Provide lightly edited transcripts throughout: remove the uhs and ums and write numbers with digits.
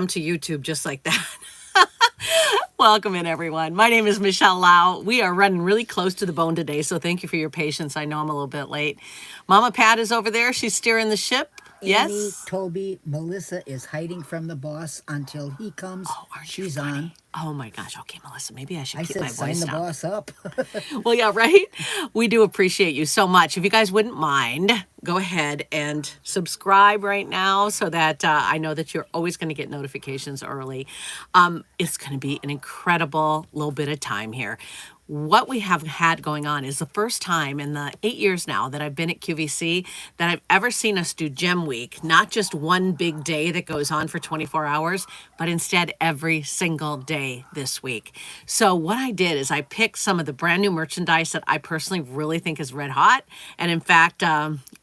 come to YouTube just like that. Welcome in, everyone. My name is Michele Lau. We are running really close to the bone today, so thank you for your patience. I know I'm a little bit late. Mama Pat is over there. She's steering the ship. Annie, Yes? Toby, Melissa is hiding from the boss until he comes. Oh, aren't you She's funny? on. Oh my gosh. Okay, Melissa, maybe I should I keep said, my sign voice the down. boss up. Well, yeah, right? We do appreciate you so much. If you guys wouldn't mind, go ahead and subscribe right now so that I know that you're always going to get notifications early. It's going to be an incredible little bit of time here. What we have had going on is the first time in the 8 years now that I've been at QVC that I've ever seen us do Gem Week, not just one big day that goes on for 24 hours, but instead every single day this week. So what I did is I picked some of the brand new merchandise that I personally really think is red hot. And in fact,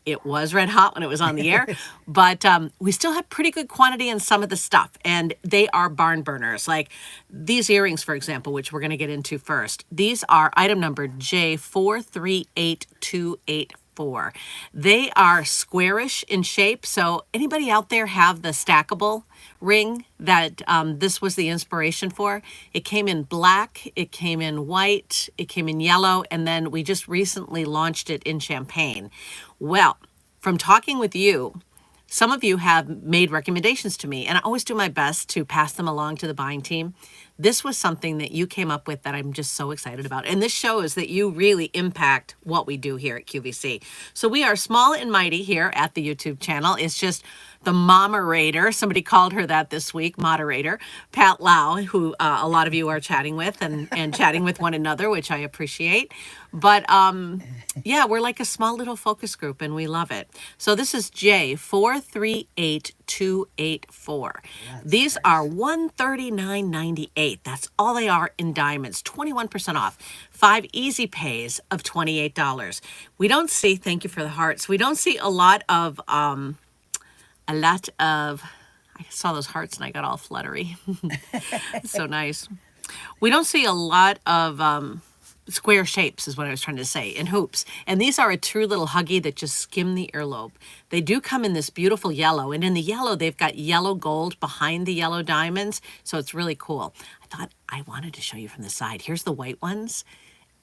it was red hot when it was on the air, but we still have pretty good quantity in some of the stuff, and they are barn burners. Like these earrings, for example, which we're going to get into first. These are item number J438284. They are squarish in shape. So anybody out there have the stackable ring that this was the inspiration for? It came in black, it came in white, it came in yellow, and then we just recently launched it in champagne. Well, from talking with you, some of you have made recommendations to me, and I always do my best to pass them along to the buying team. This was something that you came up with that I'm just so excited about. And this shows that you really impact what we do here at QVC. So we are small and mighty here at the YouTube channel. It's just the moderator. Somebody called her that this week, moderator, Pat Lau, who a lot of you are chatting with and chatting with one another, which I appreciate. But yeah, we're like a small little focus group and we love it. So this is J438284. These are $139.98. That's all they are in diamonds, 21% off. 5 easy pays of $28. We don't see, thank you for the hearts. We don't see a lot of I saw those hearts and I got all fluttery. So nice. We don't see a lot of square shapes is what I was trying to say, in hoops. And these are a true little huggy that just skim the earlobe. They do come in this beautiful yellow. And in the yellow, they've got yellow gold behind the yellow diamonds. So it's really cool. I thought I wanted to show you from the side. Here's the white ones.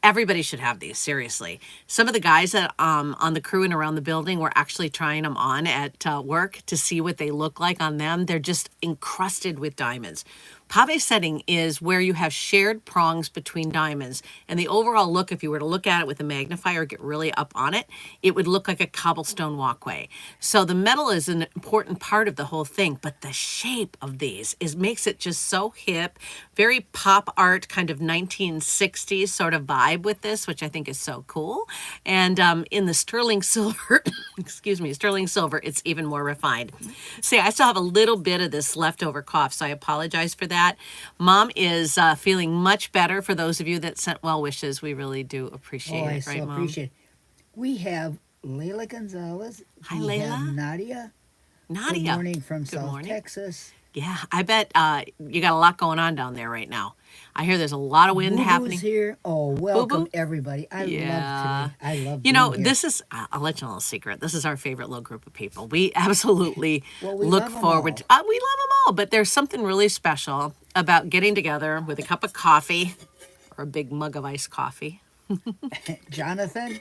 Everybody should have these, seriously. Some of the guys that on the crew and around the building were actually trying them on at work to see what they look like on them. They're just encrusted with diamonds. Pave setting is where you have shared prongs between diamonds. And the overall look, if you were to look at it with a magnifier, get really up on it, it would look like a cobblestone walkway. So the metal is an important part of the whole thing, but the shape of these makes it just so hip, very pop art, kind of 1960s sort of vibe with this, which I think is so cool. And in the sterling silver, sterling silver, it's even more refined. See, I still have a little bit of this leftover cough, so I apologize for that. Mom is feeling much better. For those of you that sent well wishes, we really do appreciate it, right, Mom? Appreciate it. We have Layla Gonzalez. Hi, we Layla. have Nadia. Nadia. Good morning from Good South morning. Texas. Yeah, I bet you got a lot going on down there right now. I hear there's a lot of wind happening. Here. Oh, welcome Boo-boo? everybody. I love today. I love You know, being here. this is, I'll let you know a secret. This is our favorite little group of people. We absolutely Well, we look love 'em forward to, we love them all, but there's something really special about getting together with a cup of coffee or a big mug of iced coffee. Jonathan.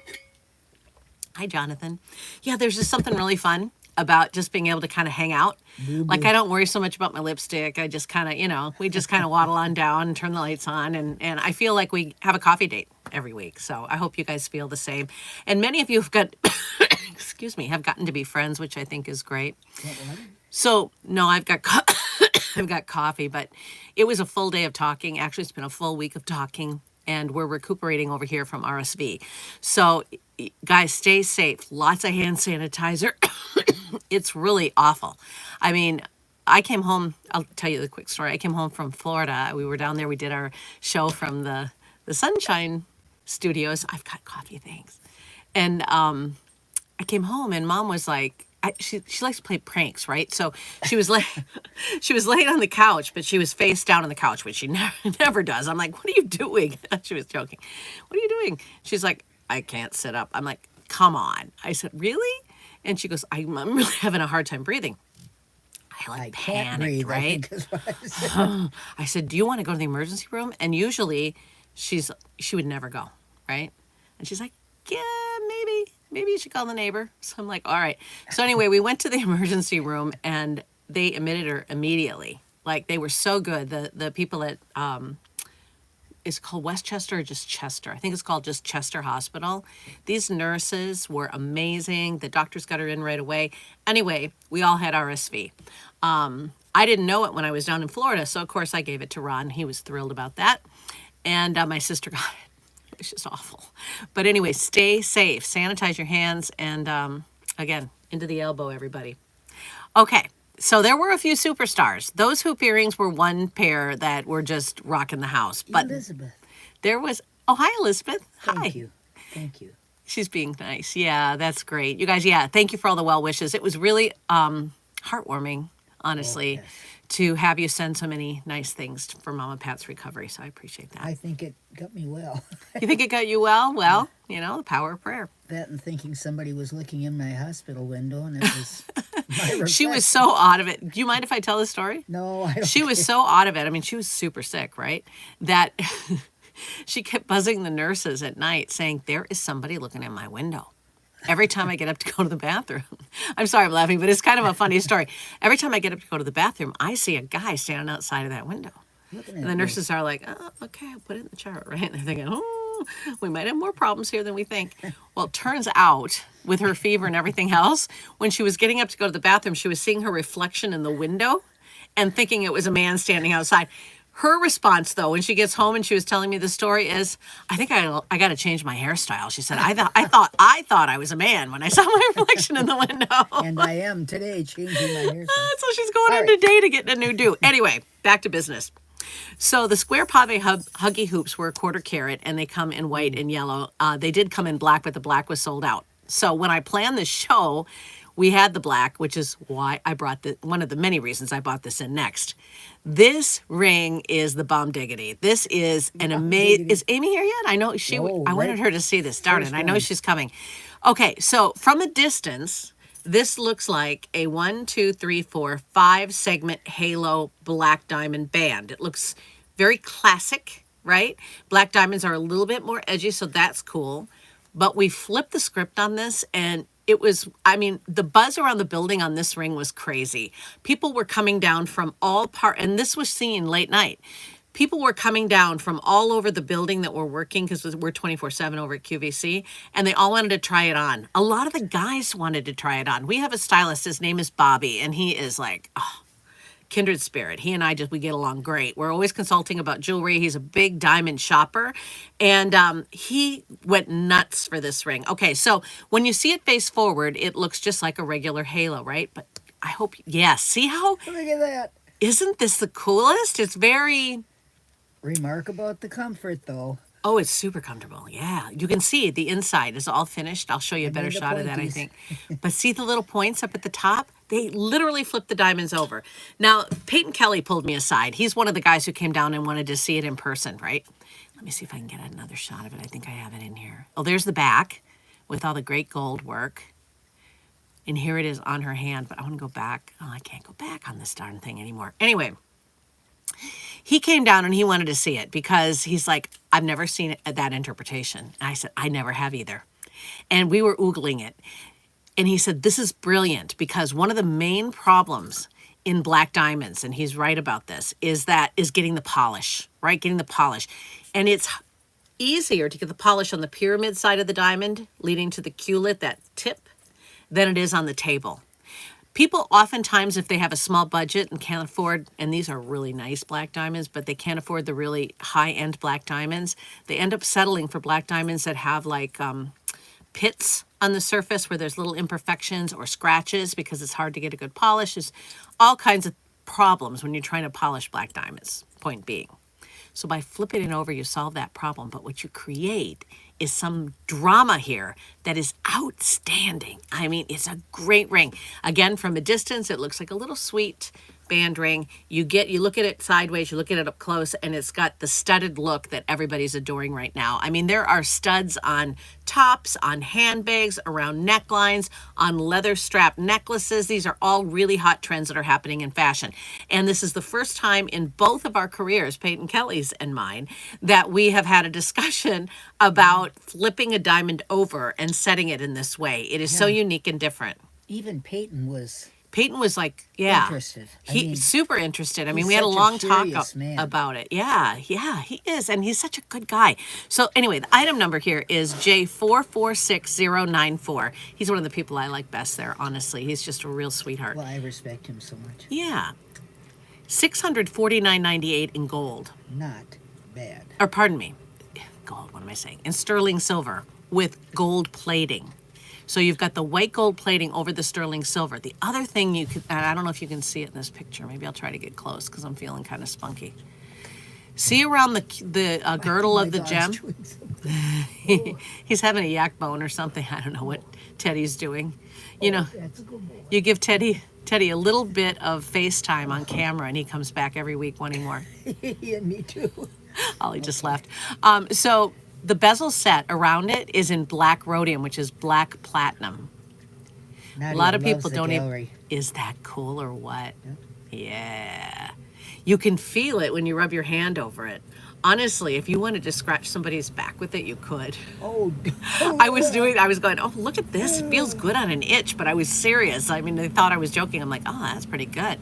Hi, Jonathan. Yeah, there's just something really fun about just being able to kind of hang out. Like, I don't worry so much about my lipstick. I just kind of, we just kind of waddle on down and turn the lights on. And I feel like we have a coffee date every week. So I hope you guys feel the same. And many of you have got, have gotten to be friends, which I think is great. So, no, I've got coffee, but it was a full day of talking. Actually, it's been a full week of talking. And we're recuperating over here from RSV. So, guys, stay safe. Lots of hand sanitizer. It's really awful. I mean, I came home. I'll tell you the quick story. I came home from Florida. We were down there. We did our show from the Sunshine Studios. I've got coffee, thanks. And I came home, and Mom was like, she likes to play pranks, right? So she was laying on the couch, but she was face down on the couch, which she never does. I'm like, what are you doing? She was joking. What are you doing? She's like, I can't sit up. I'm like, come on. I said, really? And she goes, I'm really having a hard time breathing. I I can't panicked, breathe, I right? think is what I said. I said, "Do you want to go to the emergency room?" And usually she would never go, right? And she's like, "Yeah, maybe you should call the neighbor." So I'm like, "All right." So anyway, we went to the emergency room and they admitted her immediately. Like they were so good. The people at is called Westchester or just Chester? I think it's called just Chester Hospital. These nurses were amazing. The doctors got her in right away. Anyway, we all had RSV. I didn't know it when I was down in Florida, so of course I gave it to Ron. He was thrilled about that. And my sister got it. It was just awful. But anyway, stay safe, sanitize your hands, and again, into the elbow, everybody. Okay, so there were a few superstars. Those hoop earrings were one pair that were just rocking the house. But Elizabeth, there was, oh, hi, Elizabeth. Hi. thank you. Thank you. She's being nice. Yeah, that's great. You guys, yeah, thank you for all the well wishes. It was really heartwarming, honestly, yes. to have you send so many nice things for Mama Pat's recovery. So I appreciate that. I think it got me well. You think it got you well? Well, you know, the power of prayer. That and thinking somebody was looking in my hospital window and it was my She was reflection. so out of it. Do you mind if I tell the story? No, I don't She was so out of it. I mean, she was super sick, right? That she kept buzzing the nurses at night saying, "There is somebody looking in my window." Every time I get up to go to the bathroom. I'm sorry I'm laughing, but it's kind of a funny story. Every time I get up to go to the bathroom, I see a guy standing outside of that window. looking And at the me. nurses are like, "Oh, okay, I'll put it in the chart," right? And they're thinking, "Oh, we might have more problems here than we think." Well, it turns out with her fever and everything else, when she was getting up to go to the bathroom, she was seeing her reflection in the window and thinking it was a man standing outside. Her response, though, when she gets home and she was telling me the story, is, "I think I got to change my hairstyle." She said, I thought I was a man when I saw my reflection in the window." And I am today changing my hairstyle. So she's going All in right. today to get a new do. Anyway, back to business. So the square pave huggy hoops were a quarter carat, and they come in white and yellow. They did come in black, but the black was sold out. So when I planned this show, we had the black, which is why I brought one of the many reasons I bought this in next. This ring is the bomb diggity. This is an amazing. Is Amy here yet? I know she. No, I wanted right. her to see this. Darn it! First I know one. she's coming. Okay, so from a distance, this looks like a 1, 2, 3, 4, 5 segment halo black diamond band. It looks very classic, right? Black diamonds are a little bit more edgy, so that's cool. But we flipped the script on this, and it was, I mean, the buzz around the building on this ring was crazy. People were coming down from and this was seen late night. People were coming down from all over the building that were working, because we're 24/7 over at QVC, and they all wanted to try it on. A lot of the guys wanted to try it on. We have a stylist, his name is Bobby, and he is like, oh, kindred spirit. He and we get along great. We're always consulting about jewelry. He's a big diamond shopper, and he went nuts for this ring. Okay, so when you see it face forward, it looks just like a regular halo, right? But I hope, yes. See how, Look at that. isn't this the coolest? It's very, Remark about the comfort, though. oh, it's super comfortable. Yeah, you can see the inside is all finished. I'll show you a better made the shot of that, I pointies. think. But see the little points up at the top? They literally flipped the diamonds over. Now, Peyton Kelly pulled me aside. He's one of the guys who came down and wanted to see it in person, right? Let me see if I can get another shot of it. I think I have it in here. Oh, there's the back with all the great gold work. And here it is on her hand, but I want to go back. Oh, I can't go back on this darn thing anymore. Anyway, he came down and he wanted to see it because he's like, "I've never seen it, that interpretation." And I said, "I never have either." And we were oogling it. And he said, "This is brilliant," because one of the main problems in black diamonds, and he's right about this, is getting the polish, right? Getting the polish. And it's easier to get the polish on the pyramid side of the diamond, leading to the culet, that tip, than it is on the table. People oftentimes, if they have a small budget and can't afford, and these are really nice black diamonds, but they can't afford the really high-end black diamonds, they end up settling for black diamonds that have like pits on the surface where there's little imperfections or scratches because it's hard to get a good polish. There's all kinds of problems when you're trying to polish black diamonds, point being. So by flipping it over, you solve that problem. But what you create is some drama here that is outstanding. I mean, it's a great ring. Again, from a distance, it looks like a little sweet band ring. You look at it sideways, you look at it up close, and it's got the studded look that everybody's adoring right now. I mean, there are studs on tops, on handbags, around necklines, on leather strap necklaces. These are all really hot trends that are happening in fashion. And this is the first time in both of our careers, Peyton Kelly's and mine, that we have had a discussion about flipping a diamond over and setting it in this way. It is so unique and different. Even Peyton was like, yeah, interested. Super interested. I mean, he's we had a such a long talk curious man. about it. Yeah, he is. And he's such a good guy. So anyway, the item number here is J446094. He's one of the people I like best there, honestly. He's just a real sweetheart. Well, I respect him so much. Yeah. $649.98 in gold. Not bad. Or pardon me. Gold, what am I saying? In sterling silver with gold plating. So you've got the white gold plating over the sterling silver. The other thing you could, and I don't know if you can see it in this picture. Maybe I'll try to get close because I'm feeling kind of spunky. See around the girdle of the gem? He's having a yak bone or something. I don't know what Teddy's doing. You know, That's a good boy. you give Teddy a little bit of FaceTime on camera, and he comes back every week wanting more. And me too. Ollie just left. So the bezel set around it is in black rhodium, which is black platinum. Nadia A lot of loves people the don't even. gallery. Is that cool or what? Yeah. You can feel it when you rub your hand over it. Honestly, if you wanted to scratch somebody's back with it, you could. Oh, I was going, oh, look at this. It feels good on an itch, but I was serious. I mean, they thought I was joking. I'm like, oh, that's pretty good.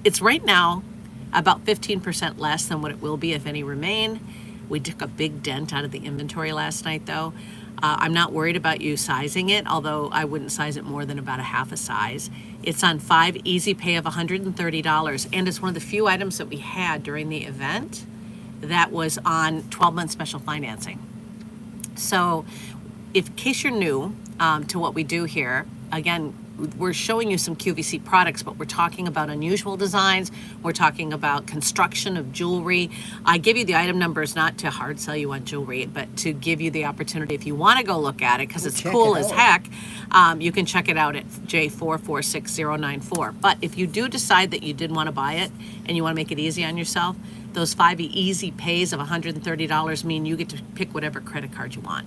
It's right now about 15% less than what it will be if any remain. We took a big dent out of the inventory last night, though. I'm not worried about you sizing it, although I wouldn't size it more than about a half a size. It's on 5 easy pay of $130, and it's one of the few items that we had during the event that was on 12-month special financing. So, in case you're new to what we do here, again, we're showing you some QVC products, but we're talking about unusual designs. We're talking about construction of jewelry. I give you the item numbers not to hard sell you on jewelry, but to give you the opportunity if you want to go look at it, because it's cool as heck. You can check it out at J446094. But if you do decide that you did want to buy it and you want to make it easy on yourself, those 5 easy pays of $130 mean you get to pick whatever credit card you want.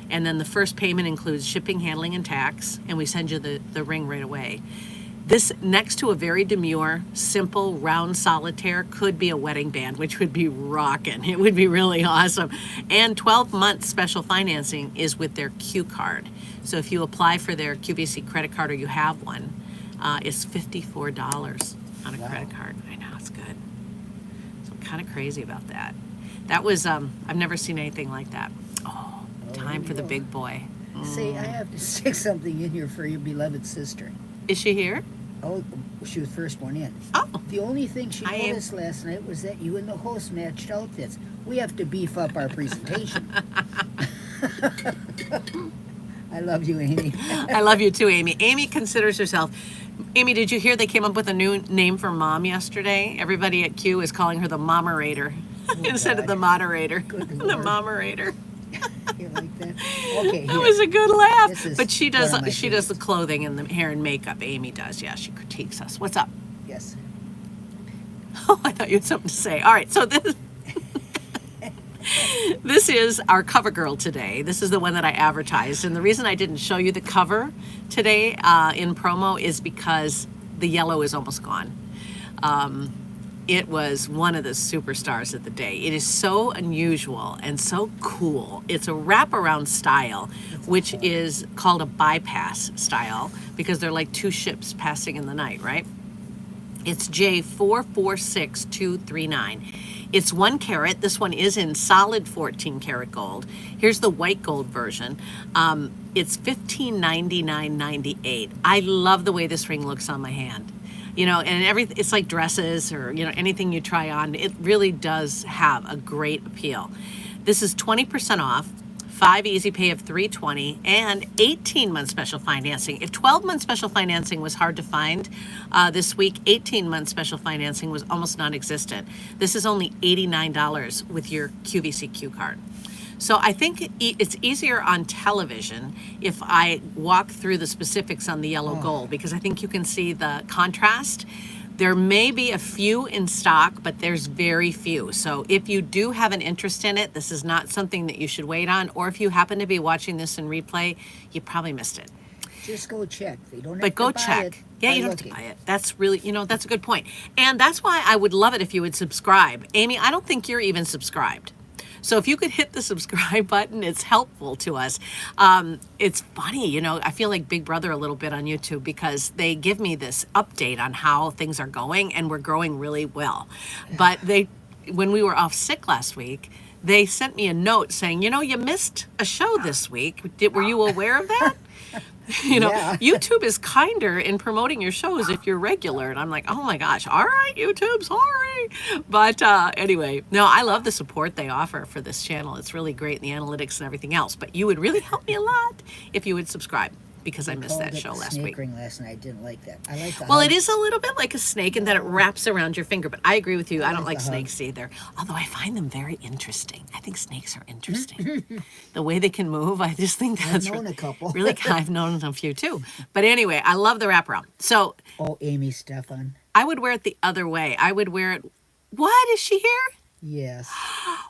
And then the first payment includes shipping, handling, and tax, and we send you the ring right away. This, next to a very demure, simple, round solitaire, could be a wedding band, which would be rocking. It would be really awesome. And 12-month special financing is with their Q card. So if you apply for their QVC credit card or you have one, it's $54 on a credit card. I know, it's good. So I'm kind of crazy about that. That was, I've never seen anything like that. Time for the big boy. Say, I have to stick something in here for your beloved sister. Is she here? Oh, she was the first one in. Oh. The only thing she noticed last night was that you and the host matched outfits. We have to beef up our presentation. I love you, Amy. I love you too, Amy. Amy considers herself. Amy, did you hear they came up with a new name for mom yesterday? Everybody at Q is calling her the Momerator instead of the moderator. The Momerator. You like that? Okay. That was a good laugh. But she does favorites. the clothing and the hair and makeup. Amy does. Yeah, she critiques us. What's up? Yes. Oh, I thought you had something to say. All right, so this is our cover girl today. This is the one that I advertised. And the reason I didn't show you the cover today in promo is because the yellow is almost gone. It was one of the superstars of the day. It is so unusual and so cool. It's a wraparound style, which is called a bypass style because they're like two ships passing in the night, right? It's J446239. It's 1 carat. This one is in solid 14 karat gold. Here's the white gold version. It's $1599.98. I love the way this ring looks on my hand. You know, and it's like dresses or, you know, anything you try on. It really does have a great appeal. This is 20% off, 5 easy pay of $320, and 18-month special financing. If 12-month special financing was hard to find this week, 18-month special financing was almost non-existent. This is only $89 with your QVCQ card. So I think it's easier on television if I walk through the specifics on the yellow gold, because I think you can see the contrast. There may be a few in stock, but there's very few. So if you do have an interest in it, this is not something that you should wait on. Or if you happen to be watching this in replay, you probably missed it. Just go check. You don't have But go to buy check. it Yeah, by you don't have to looking. buy it. That's really, that's a good point. And that's why I would love it if you would subscribe. Amy, I don't think you're even subscribed. So if you could hit the subscribe button, it's helpful to us. It's funny, I feel like Big Brother a little bit on YouTube because they give me this update on how things are going, and we're growing really well. But when we were off sick last week, they sent me a note saying, you missed a show this week. Were you aware of that? Yeah. YouTube is kinder in promoting your shows if you're regular. And I'm like, oh my gosh, all right, YouTube, sorry. But anyway, no, I love the support they offer for this channel. It's really great, the analytics and everything else. But you would really help me a lot if you would subscribe, because I missed that show last Snake week. ring last night. I didn't like that. I like the Well, hug. it is a little bit like a snake in that it wraps around your finger, but I agree with you. I don't like like the hug. snakes either, although I find them very interesting. I think snakes are interesting. The way they can move, I just think that's known a couple. really, I've known a few too. But anyway, I love the wraparound. So Oh, Amy Stefan. I would wear it the other way. I would wear it. What, is she here? Yes.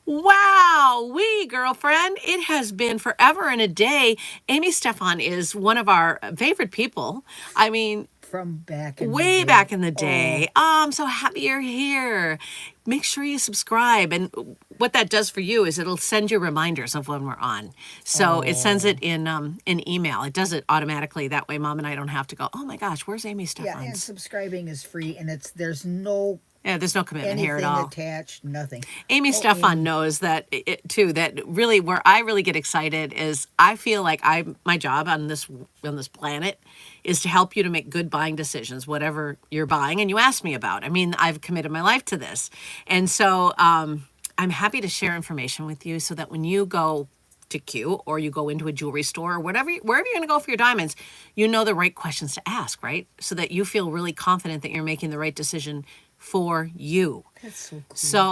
Wow, girlfriend. It has been forever and a day. Amy Stefan is one of our favorite people. I mean, From back in way the day. back in the day. Oh, I'm so happy you're here. Make sure you subscribe. And what that does for you is it'll send you reminders of when we're on. So it sends it in email. It does it automatically. That way Mom and I don't have to go, oh my gosh, where's Amy Yeah, and Stefan's? subscribing is free, and there's no Yeah, there's no commitment here at anything all. attached, nothing. Amy Stefan knows that too. That really, where I really get excited is I feel like my job on this planet is to help you to make good buying decisions, whatever you're buying and you ask me about. I mean, I've committed my life to this, and so I'm happy to share information with you so that when you go to Q or you go into a jewelry store or wherever you're going to go for your diamonds, you know the right questions to ask, right? So that you feel really confident that you're making the right decision for you. That's so cool. So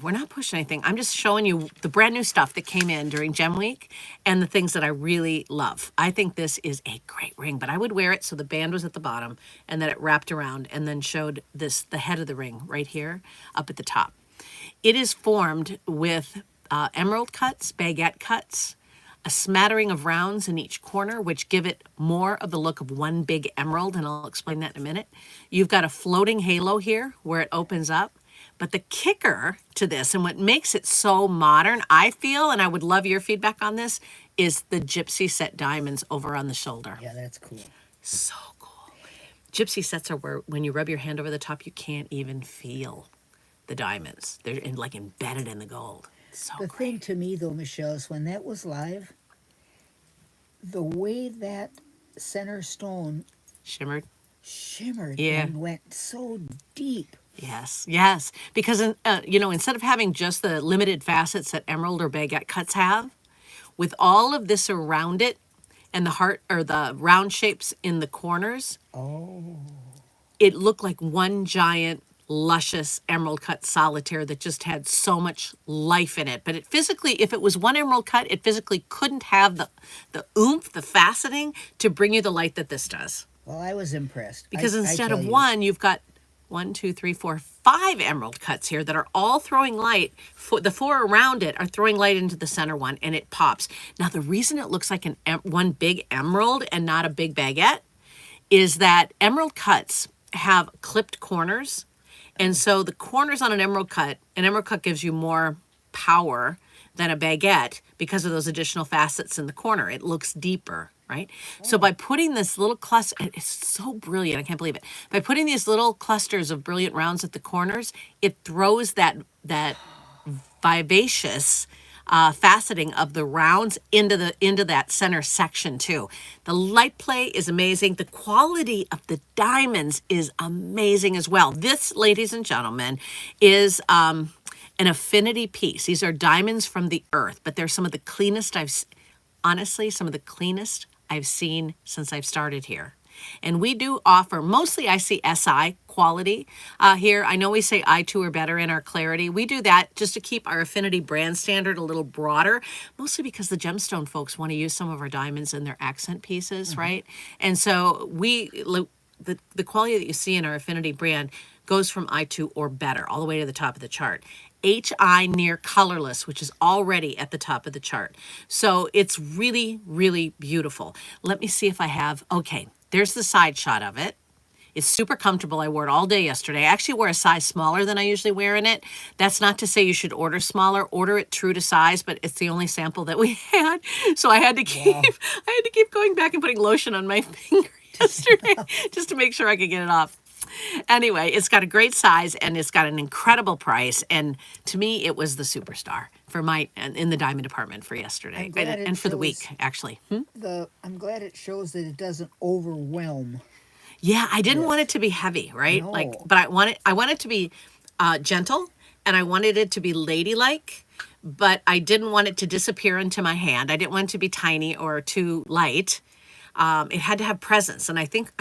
we're not pushing anything. I'm just showing you the brand new stuff that came in during Gem Week and the things that I really love. I think this is a great ring, but I would wear it so the band was at the bottom and that it wrapped around and then showed the head of the ring right here up at the top. It is formed with emerald cuts, baguette cuts, a smattering of rounds in each corner, which give it more of the look of one big emerald, and I'll explain that in a minute. You've got a floating halo here where it opens up. But the kicker to this, and what makes it so modern, I feel, and I would love your feedback on this, is the gypsy set diamonds over on the shoulder. Yeah, that's cool. So cool. Gypsy sets are where when you rub your hand over the top, you can't even feel the diamonds. They're like embedded in the gold. So The great. thing to me, though, Michelle, is when that was live, the way that center stone Shimmered. shimmered Yeah. and went so deep. Yes. Because, instead of having just the limited facets that emerald or baguette cuts have, with all of this around it and the heart or the round shapes in the corners, Oh. it looked like one giant luscious emerald cut solitaire that just had so much life in it. But it physically, if it was one emerald cut, it physically couldn't have the oomph, the faceting to bring you the light that this does. Well, I was impressed. Because I instead tell of you. one, you've got 1, 2, 3, 4, 5 emerald cuts here that are all throwing light. The 4 around it are throwing light into the center one, and it pops. Now, the reason it looks like one big emerald and not a big baguette is that emerald cuts have clipped corners. And so the corners on an emerald cut gives you more power than a baguette because of those additional facets in the corner. It looks deeper, right? So by putting this little cluster, it's so brilliant, I can't believe it. By putting these little clusters of brilliant rounds at the corners, it throws that vivacious faceting of the rounds into that center section too. The light play is amazing. The quality of the diamonds is amazing as well. This, ladies and gentlemen, is an affinity piece. These are diamonds from the earth, but they're some of the cleanest I've seen since I've started here. And we do offer, mostly I see SI quality here. I know we say I2 or better in our clarity. We do that just to keep our affinity brand standard a little broader, mostly because the gemstone folks want to use some of our diamonds in their accent pieces, right? And so the quality that you see in our Affinity brand goes from I2 or better all the way to the top of the chart. HI near colorless, which is already at the top of the chart. So it's really, really beautiful. Let me see if I have, okay, there's the side shot of it. It's super comfortable. I wore it all day yesterday. I actually wear a size smaller than I usually wear in it. That's not to say you should order smaller. Order it true to size, but it's the only sample that we had. So I had to keep going back and putting lotion on my finger yesterday just to make sure I could get it off. Anyway, it's got a great size and it's got an incredible price. And to me, it was the superstar for in the diamond department for yesterday and for the week, actually. I'm glad it shows that it doesn't overwhelm. Yeah, I didn't want it to be heavy, right? No. But I want it to be gentle, and I wanted it to be ladylike, but I didn't want it to disappear into my hand. I didn't want it to be tiny or too light. It had to have presence, and I think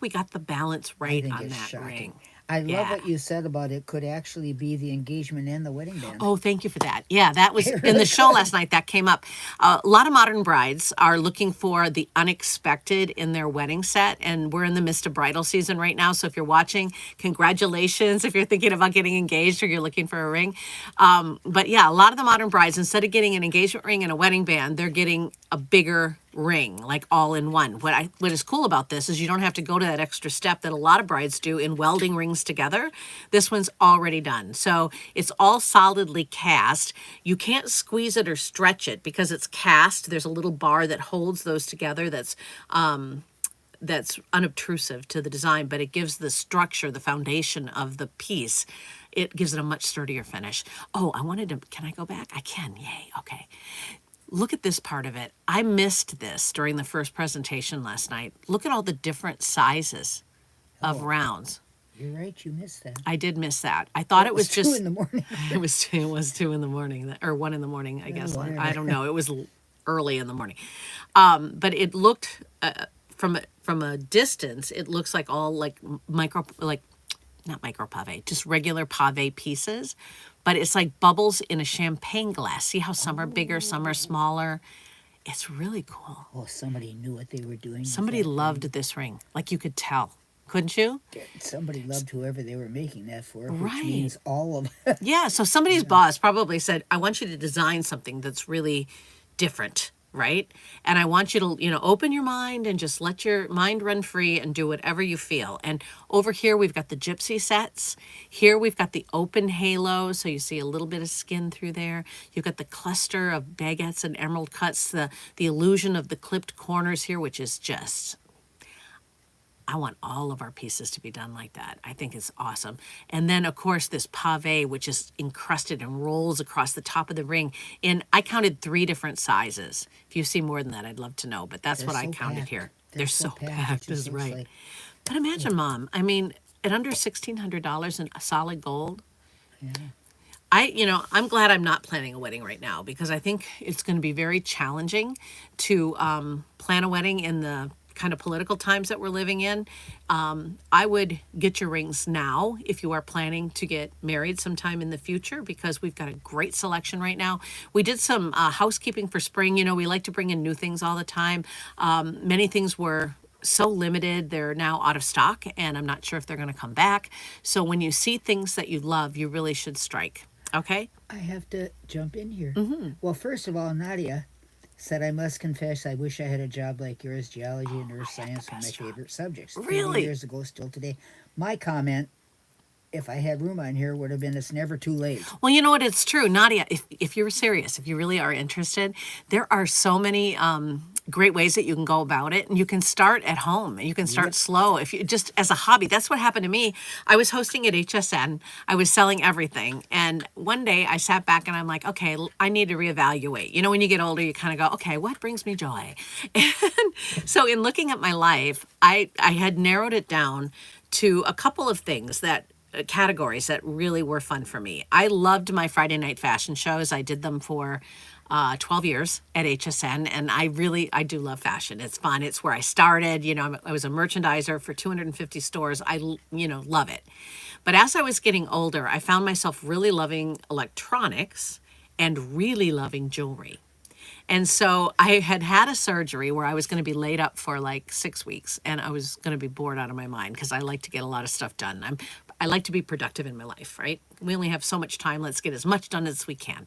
we got the balance right on that ring. I love what you said about it could actually be the engagement and the wedding band. Oh, thank you for that. Yeah, that was in the show last night. That came up. A lot of modern brides are looking for the unexpected in their wedding set, and we're in the midst of bridal season right now. So if you're watching, congratulations. If you're thinking about getting engaged or you're looking for a ring. But yeah, a lot of the modern brides, instead of getting an engagement ring and a wedding band, they're getting a bigger ring, like all in one. What is cool about this is you don't have to go to that extra step that a lot of brides do in welding rings together. This one's already done. So it's all solidly cast. You can't squeeze it or stretch it because it's cast. There's a little bar that holds those together that's unobtrusive to the design, but it gives the structure, the foundation of the piece. It gives it a much sturdier finish. Oh, can I go back? I can, yay, okay. Look at this part of it. I missed this during the first presentation last night. Look at all the different sizes of rounds. You're right, you missed that. I did miss that. I thought it was just 2 in the morning. It was 2 in the morning, or 1 in the morning, I guess. I don't know. It was early in the morning. But it looked from a distance, it looks like all like not micro pave, just regular pave pieces. But it's like bubbles in a champagne glass. See how some are bigger, some are smaller. It's really cool. Oh, somebody knew what they were doing. Somebody loved this ring. Like you could tell. Couldn't you? Somebody loved whoever they were making that for, which right. means all of it. Yeah, so somebody's boss probably said, I want you to design something that's really different, right? And I want you to, open your mind and just let your mind run free and do whatever you feel. And over here, we've got the gypsy sets. Here, we've got the open halo, so you see a little bit of skin through there. You've got the cluster of baguettes and emerald cuts, the illusion of the clipped corners here, which is just... I want all of our pieces to be done like that. I think it's awesome. And then, of course, this pave, which is encrusted and rolls across the top of the ring. And I counted 3 different sizes. If you see more than that, I'd love to know. But that's what I counted here. They're so packed, is right. Like... But imagine, Mom, I mean, at under $1,600 in solid gold. Yeah. I'm glad I'm not planning a wedding right now because I think it's going to be very challenging to plan a wedding in the kind of political times that we're living in. I would get your rings now if you are planning to get married sometime in the future because we've got a great selection right now. We did some housekeeping for spring. We like to bring in new things all the time. Many things were so limited, they're now out of stock, and I'm not sure if they're going to come back. So when you see things that you love, you really should strike. Okay? I have to jump in here. Mm-hmm. Well, first of all, Nadia said, I must confess, I wish I had a job like yours. Geology and earth science were my favorite subjects. Really? 20 years ago, still today. My comment, if I had room on here, would have been, it's never too late. Well, you know what? It's true. Nadia, if you're serious, if you really are interested, there are so many great ways that you can go about it. And you can start at home. You can start slow. If you just as a hobby, that's what happened to me. I was hosting at HSN. I was selling everything. And one day I sat back and I'm like, okay, I need to reevaluate. When you get older, you kind of go, okay, what brings me joy? And so in looking at my life, I had narrowed it down to a couple of things categories that really were fun for me. I loved my Friday night fashion shows. I did them for 12 years at HSN, and I do love fashion. It's fun. It's where I started. I was a merchandiser for 250 stores. I love it. But as I was getting older, I found myself really loving electronics and really loving jewelry. And so I had a surgery where I was going to be laid up for like 6 weeks, and I was going to be bored out of my mind because I like to get a lot of stuff done. I like to be productive in my life, right? We only have so much time. Let's get as much done as we can.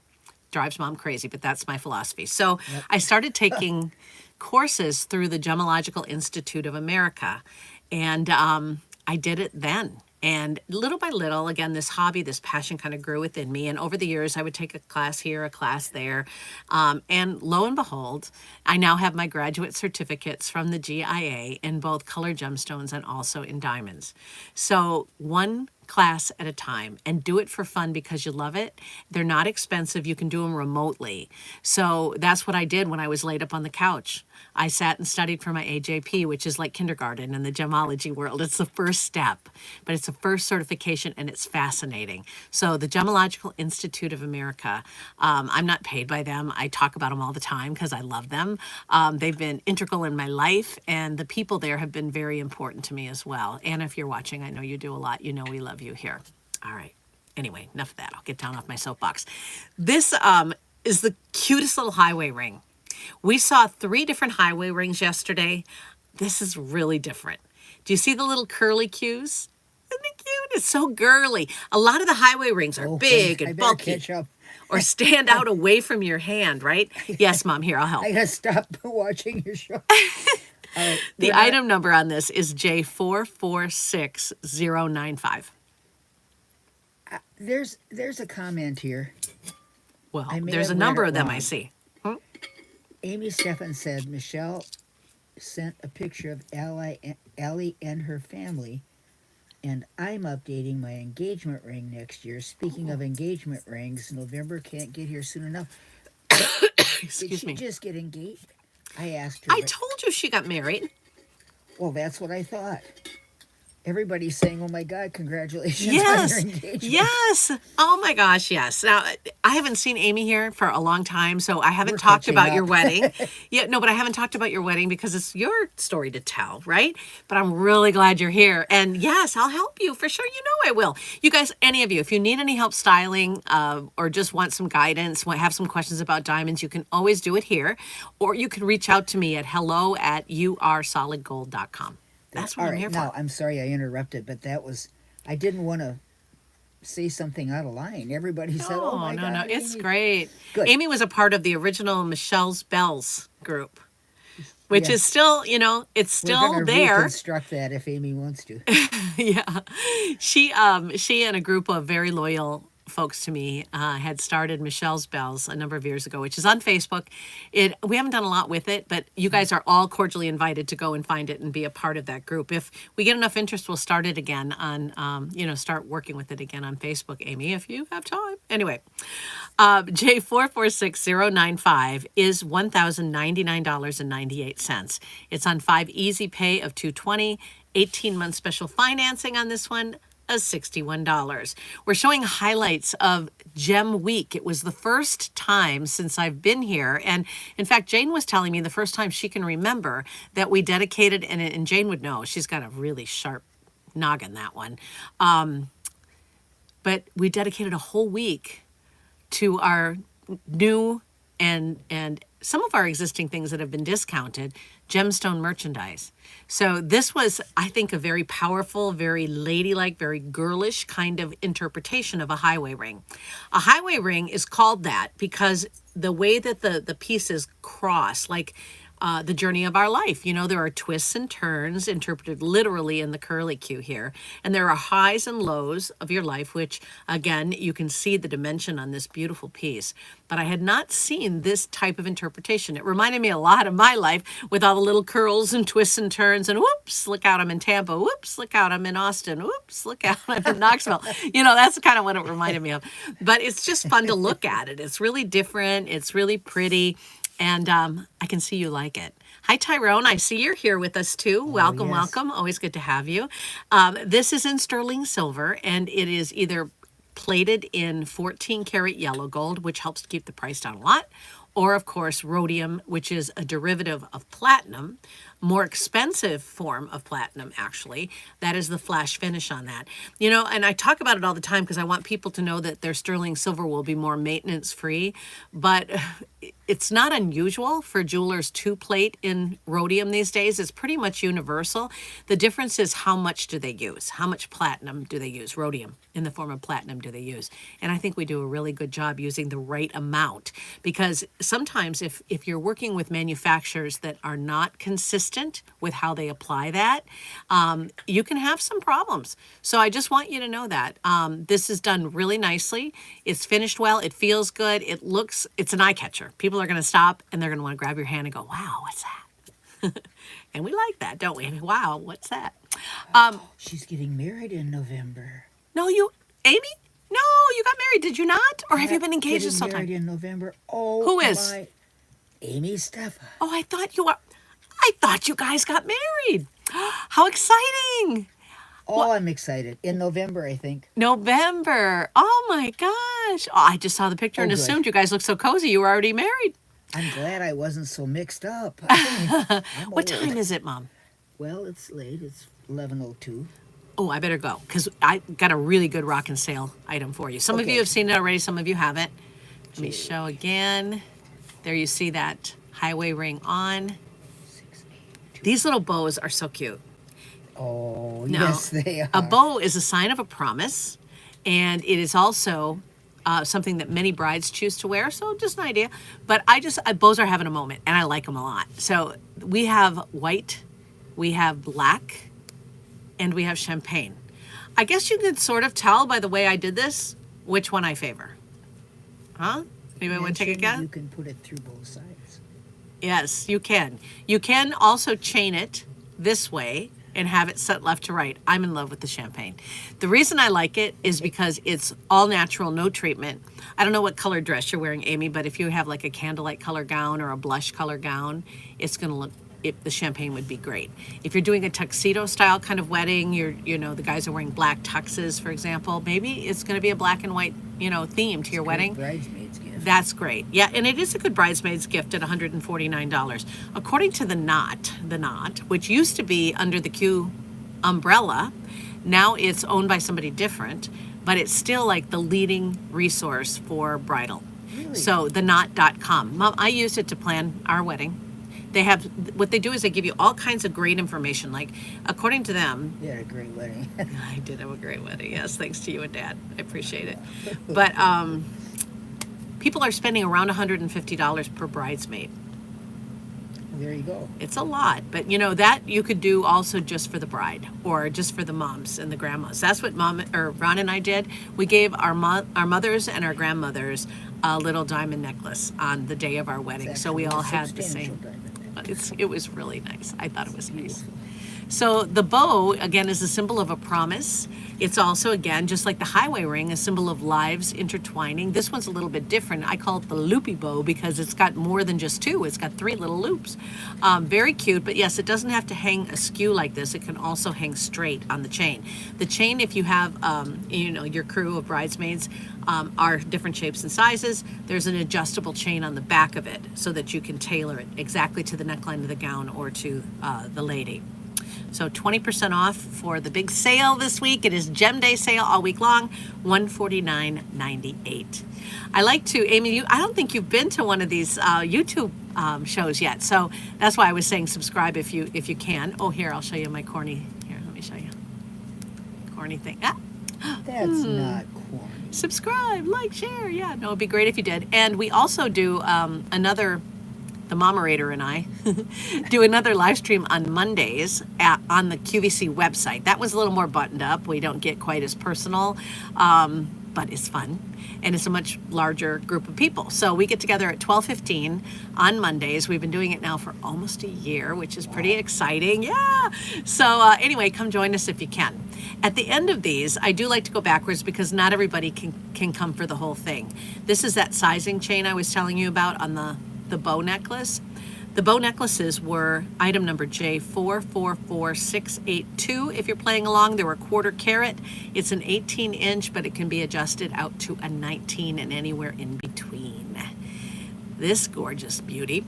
Drives mom crazy, but that's my philosophy. So I started taking courses through the Gemological Institute of America, and I did it then. And little by little, again, this hobby, this passion kind of grew within me. And over the years, I would take a class here, a class there. And lo and behold, I now have my graduate certificates from the GIA in both color gemstones and also in diamonds. So one class at a time, and do it for fun because you love it. They're not expensive. You can do them remotely. So that's what I did when I was laid up on the couch. I sat and studied for my AJP, which is like kindergarten in the gemology world. It's the first step, but it's the first certification, and it's fascinating. So the Gemological Institute of America, I'm not paid by them. I talk about them all the time because I love them. They've been integral in my life, and the people there have been very important to me as well. And if you're watching, I know you do a lot. You know we love you here. All right. Anyway, enough of that. I'll get down off my soapbox. This is the cutest little highway ring. We saw 3 different highway rings yesterday. This is really different. Do you see the little curly cues? Isn't it cute? It's so girly. A lot of the highway rings are big and bulky or stand out away from your hand, right? Yes, Mom, here, I'll help. I gotta stop watching your show. The item number on this is J446095. There's a comment here. Well, there's a number of them I see. Amy Stephan said Michelle sent a picture of Allie and her family, and I'm updating my engagement ring next year. Speaking of engagement rings, November can't get here soon enough. Excuse me. Did she just get engaged? I asked her. I told you she got married. Well, that's what I thought. Everybody's saying, "Oh my God, congratulations Yes, on your engagement!" yes. Oh my gosh, yes. Now I haven't seen Amy here for a long time, so I haven't We're talked catching about up. your wedding. No, but I haven't talked about your wedding because it's your story to tell, right? But I'm really glad you're here, and yes, I'll help you for sure. You know I will. You guys, any of you, if you need any help styling or just want some guidance, have some questions about diamonds, you can always do it here, or you can reach out to me at hello@youaresolidgold.com. That's what All I'm right, here now for. I'm sorry I interrupted, but I didn't want to say something out of line. Everybody said, "Oh my God, No, it's Amy." great. Good. Amy was a part of the original Michelle's Bells group, which Yeah. is still, it's We're still gonna there. reconstruct that if Amy wants to. Yeah, she and a group of very loyal folks to me had started Michelle's Bells a number of years ago, which is on Facebook. We haven't done a lot with it, but you guys are all cordially invited to go and find it and be a part of that group. If we get enough interest, we'll start it again on, start working with it again on Facebook, Amy, if you have time. Anyway, J446095 is $1,099.98. It's on 5 easy pay of $220, 18-month special financing on this one, $61. We're showing highlights of Gem Week. It was the first time since I've been here. And in fact, Jane was telling me the first time she can remember that we dedicated, and Jane would know, she's got a really sharp noggin, that one. But we dedicated a whole week to our new and some of our existing things that have been discounted, gemstone merchandise. So this was, I think, a very powerful, very ladylike, very girlish kind of interpretation of a highway ring. A highway ring is called that because the way that the pieces cross, like the journey of our life. There are twists and turns interpreted literally in the curly Q here. And there are highs and lows of your life, which, again, you can see the dimension on this beautiful piece. But I had not seen this type of interpretation. It reminded me a lot of my life with all the little curls and twists and turns. And whoops, look out, I'm in Tampa. Whoops, look out, I'm in Austin. Whoops, look out, I'm in Knoxville. That's kind of what it reminded me of. But it's just fun to look at it. It's really different. It's really pretty. And I can see you like it. Hi, Tyrone. I see you're here with us, too. Welcome, yes. welcome. Always good to have you. This is in sterling silver, and it is either plated in 14-karat yellow gold, which helps to keep the price down a lot, or, of course, rhodium, which is a derivative of platinum, more expensive form of platinum, actually. That is the flash finish on that. And I talk about it all the time because I want people to know that their sterling silver will be more maintenance-free, but it's not unusual for jewelers to plate in rhodium these days. It's pretty much universal. The difference is how much do they use? How much platinum do they use? Rhodium in the form of platinum do they use? And I think we do a really good job using the right amount, because sometimes if you're working with manufacturers that are not consistent with how they apply that, you can have some problems. So I just want you to know that. This is done really nicely. It's finished well. It feels good. It's an eye catcher. People are going to stop and they're going to want to grab your hand and go, wow, what's that? And we like that, don't we? I mean, wow, what's that? She's getting married in November. No, Amy? No, you got married, did you not? Or have you been engaged this whole Married time? in November. Oh, Who is? Amy Stefan. Oh, I thought you guys got married. How exciting. Oh, I'm excited. In November, I think. November. Oh my gosh. Oh, I just saw the picture and good. assumed you guys look so cozy. You were already married. I'm glad I wasn't so mixed up. What time is it, Mom? Well, it's late. It's 11:02. Oh, I better go because I got a really good rock and sale item for you. Some of you have seen it already. Some of you haven't. Let me show again. There you see that highway ring on. 682. These little bows are so cute. Oh, Now, yes, they are. a bow is a sign of a promise, and it is also something that many brides choose to wear. So just an idea. But bows are having a moment, and I like them a lot. So we have white, we have black, and we have champagne. I guess you could sort of tell by the way I did this which one I favor. Huh? Anybody want to take a guess? You can put it through both sides. Yes, you can. You can also chain it this way and have it set left to right. I'm in love with the champagne. The reason I like it is because it's all natural, no treatment. I don't know what color dress you're wearing, Amy, but if you have like a candlelight color gown or a blush color gown, it's going to look, the champagne would be great. If you're doing a tuxedo style kind of wedding, the guys are wearing black tuxes, for example, maybe it's going to be a black and white, theme to your wedding. Bridesmaid's gift. That's great. Yeah, and it is a good bridesmaid's gift at $149. According to the Knot, which used to be under the Q umbrella, now it's owned by somebody different, but it's still like the leading resource for bridal. Really? So theknot.com. Mom, I used it to plan our wedding. What they do is they give you all kinds of great information. Like, according to them, You had a great wedding. I did have a great wedding. Yes, thanks to you and Dad. I appreciate it. But people are spending around $150 per bridesmaid. There you go. It's a lot, but that you could do also just for the bride or just for the moms and the grandmas. That's what Ron and I did. We gave our mothers and our grandmothers a little diamond necklace on the day of our wedding, so we all had the same. It was really nice. I thought it was nice. So the bow, again, is a symbol of a promise. It's also, again, just like the highway ring, a symbol of lives intertwining. This one's a little bit different. I call it the loopy bow because it's got more than just two. It's got 3 little loops. Very cute, but yes, it doesn't have to hang askew like this. It can also hang straight on the chain. The chain, if you have, your crew of bridesmaids, are different shapes and sizes. There's an adjustable chain on the back of it so that you can tailor it exactly to the neckline of the gown or to the lady. So 20% off for the big sale this week. It is Gem Day sale all week long, $149.98. I like to, Amy, I don't think you've been to one of these YouTube shows yet. So that's why I was saying subscribe if you can. Oh, here, I'll show you my corny. Here, let me show you. Corny thing. That's not corny. Subscribe, like, share. Yeah, no, it'd be great if you did. And we also do the Momerator and I do another live stream on Mondays on the QVC website. That was a little more buttoned up. We don't get quite as personal, but it's fun. And it's a much larger group of people. So we get together at 12:15 on Mondays. We've been doing it now for almost a year, which is pretty exciting. Yeah. So anyway, come join us if you can. At the end of these, I do like to go backwards because not everybody can come for the whole thing. This is that sizing chain I was telling you about on the bow necklace. The bow necklaces were item number J444682. If you're playing along, they were 1/4 carat. It's an 18-inch, but it can be adjusted out to a 19 and anywhere in between. This gorgeous beauty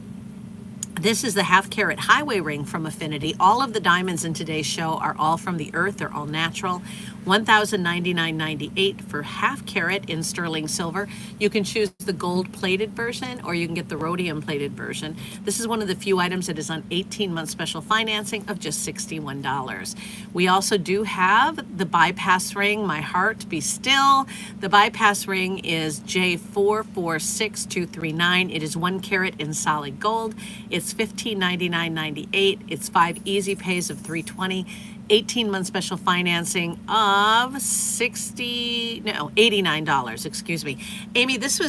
This is the half carat highway ring from Affinity. All of the diamonds in today's show are all from the earth. They're all natural. $1,099.98 for half carat in sterling silver. You can choose the gold plated version or you can get the rhodium plated version. This is one of the few items that is on 18-month special financing of just $61. We also do have the bypass ring, My Heart Be Still. The bypass ring is J446239. It is 1 carat in solid gold. It's $1599.98. It's 5 easy pays of $320. 18-month special financing of $89, excuse me. Amy, this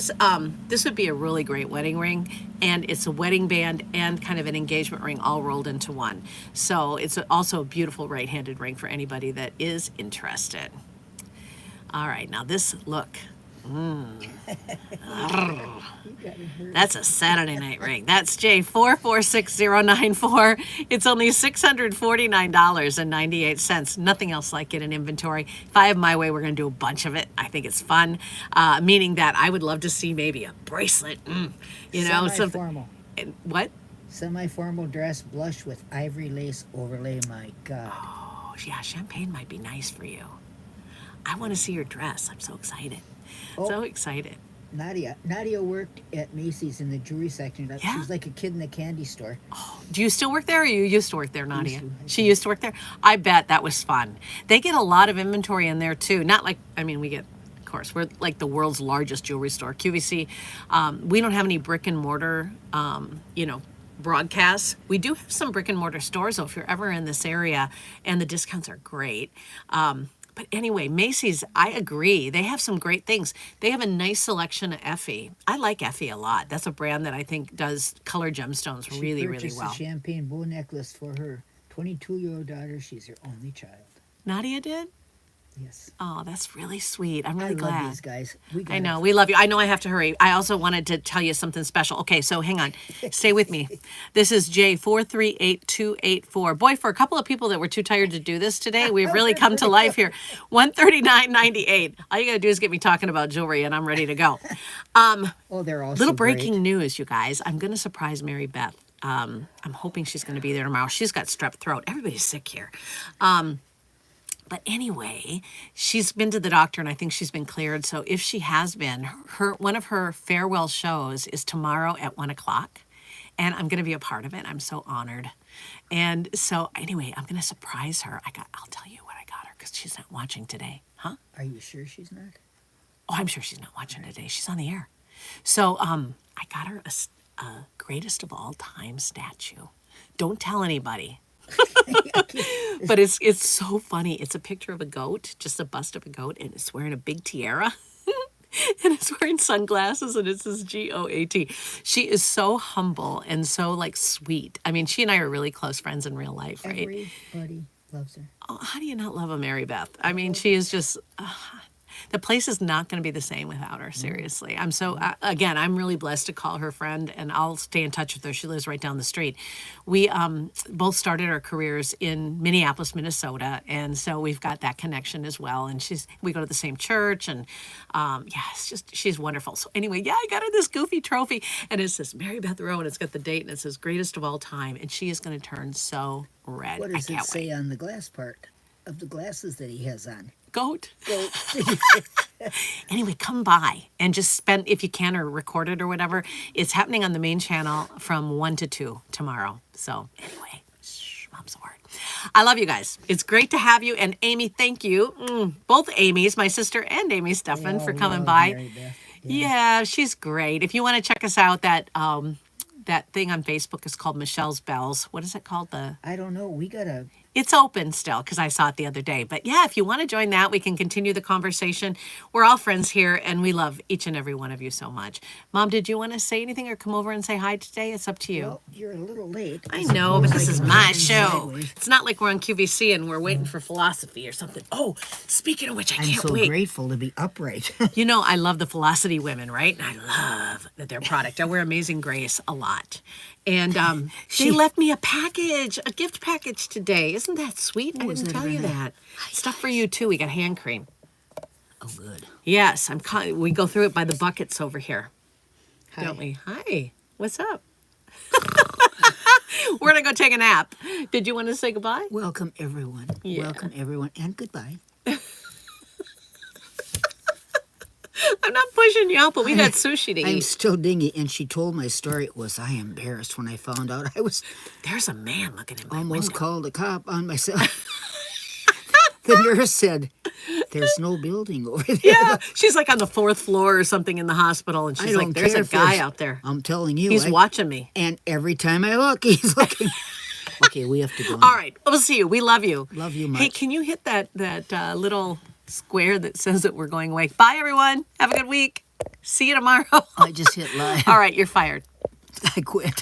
would be a really great wedding ring, and it's a wedding band and kind of an engagement ring all rolled into one. So it's also a beautiful right-handed ring for anybody that is interested. All right, now this look. That's a Saturday night ring. That's J446094. It's only $649.98. Nothing else like it in inventory. If I have my way, we're going to do a bunch of it. I think it's fun, meaning that I would love to see maybe a bracelet, Semi-formal. What? Semi-formal dress, blush with ivory lace overlay. My God. Oh, yeah, champagne might be nice for you. I want to see your dress. I'm so excited. So excited. Nadia worked at Macy's in the jewelry section. Yeah? She was like a kid in the candy store. Oh, do you still work there or you used to work there, Nadia? She think. used to work there? I bet that was fun. They get a lot of inventory in there too. Not like, we get, of course, we're like the world's largest jewelry store, QVC. We don't have any brick and mortar, broadcasts. We do have some brick and mortar stores, though, if you're ever in this area, and the discounts are great. But anyway, Macy's, I agree. They have some great things. They have a nice selection of Effie. I like Effie a lot. That's a brand that I think does color gemstones really, really well. She purchased a champagne bow necklace for her 22-year-old daughter. She's her only child. Nadia did? Yes. Oh, that's really sweet. I'm really I glad. love these guys. I know. We love you. I know I have to hurry. I also wanted to tell you something special. Okay, so hang on. Stay with me. This is J438284. Boy, for a couple of people that were too tired to do this today, we've really come to life here. $139.98. All you got to do is get me talking about jewelry, and I'm ready to go. They're all Little breaking news, you guys. I'm going to surprise Mary Beth. I'm hoping she's going to be there tomorrow. She's got strep throat. Everybody's sick here. But anyway, she's been to the doctor, and I think she's been cleared. So if she has been, one of her farewell shows is tomorrow at 1:00, and I'm going to be a part of it. I'm so honored. And so anyway, I'm going to surprise her. I'll tell you what I got her because she's not watching today, huh? Are you sure she's not? Oh, I'm sure she's not watching today. She's on the air. So I got her a greatest of all time statue. Don't tell anybody. But it's so funny. It's a picture of a goat, just a bust of a goat, and it's wearing a big tiara. And it's wearing sunglasses, and it says GOAT. She is so humble and so sweet. She and I are really close friends in real life, right? Everybody loves her. Oh, how do you not love a Mary Beth? She is just... the place is not going to be the same without her, seriously. I'm so, again, I'm really blessed to call her friend, and I'll stay in touch with her. She lives right down the street. We both started our careers in Minneapolis, Minnesota, and so we've got that connection as well. And we go to the same church, and she's wonderful. So anyway, I got her this goofy trophy, and it says Mary Beth Rowe, and it's got the date, and it says greatest of all time, and she is going to turn so red. What does it say on the glass part of the glasses that he has on? Goat. Anyway, come by and just spend, if you can, or record it or whatever. It's happening on the main channel from 1 to 2 tomorrow. So anyway, mom's the word. I love you guys. It's great to have you. And Amy, thank you. Both Amy's, my sister and Amy Stefan, for coming by. Yeah, she's great. If you want to check us out, that thing on Facebook is called Michelle's Bells. What is it called? I don't know. It's open still because I saw it the other day. But yeah, if you want to join that, we can continue the conversation. We're all friends here, and we love each and every one of you so much. Mom, did you want to say anything or come over and say hi today? It's up to you. Well, you're a little late. I know, but this is my show. It's not like we're on QVC and we're waiting for philosophy or something. Oh, speaking of which, I can't wait. I'm so grateful to be upright. I love the Velocity women, right? And I love their product. I wear Amazing Grace a lot. And they left me a gift package today. Isn't that sweet? I didn't tell you that. Stuff for you, too. We got hand cream. Oh, good. Yes, we go through it by the buckets over here. Hi. Don't we? Hi. What's up? We're going to go take a nap. Did you want to say goodbye? Welcome, everyone. Yeah. Welcome, everyone. And goodbye. I'm not pushing you out, but we got sushi to I'm eat. still dingy. And she told my story. I embarrassed when I found out I was There's a man looking at my almost window. called a cop on myself. The nurse said, there's no building over there. Yeah, she's like on the 4th floor or something in the hospital, and I she's don't like, "There's care a if guy there's- out there. I'm telling you. He's watching me." And every time I look, he's looking. Okay, we have to go. All right, we'll see you. We love you. Love you Hey, much. can you hit that little square that says that we're going away? Bye, everyone. Have a good week. See you tomorrow. I just hit live. All right, you're fired. I quit.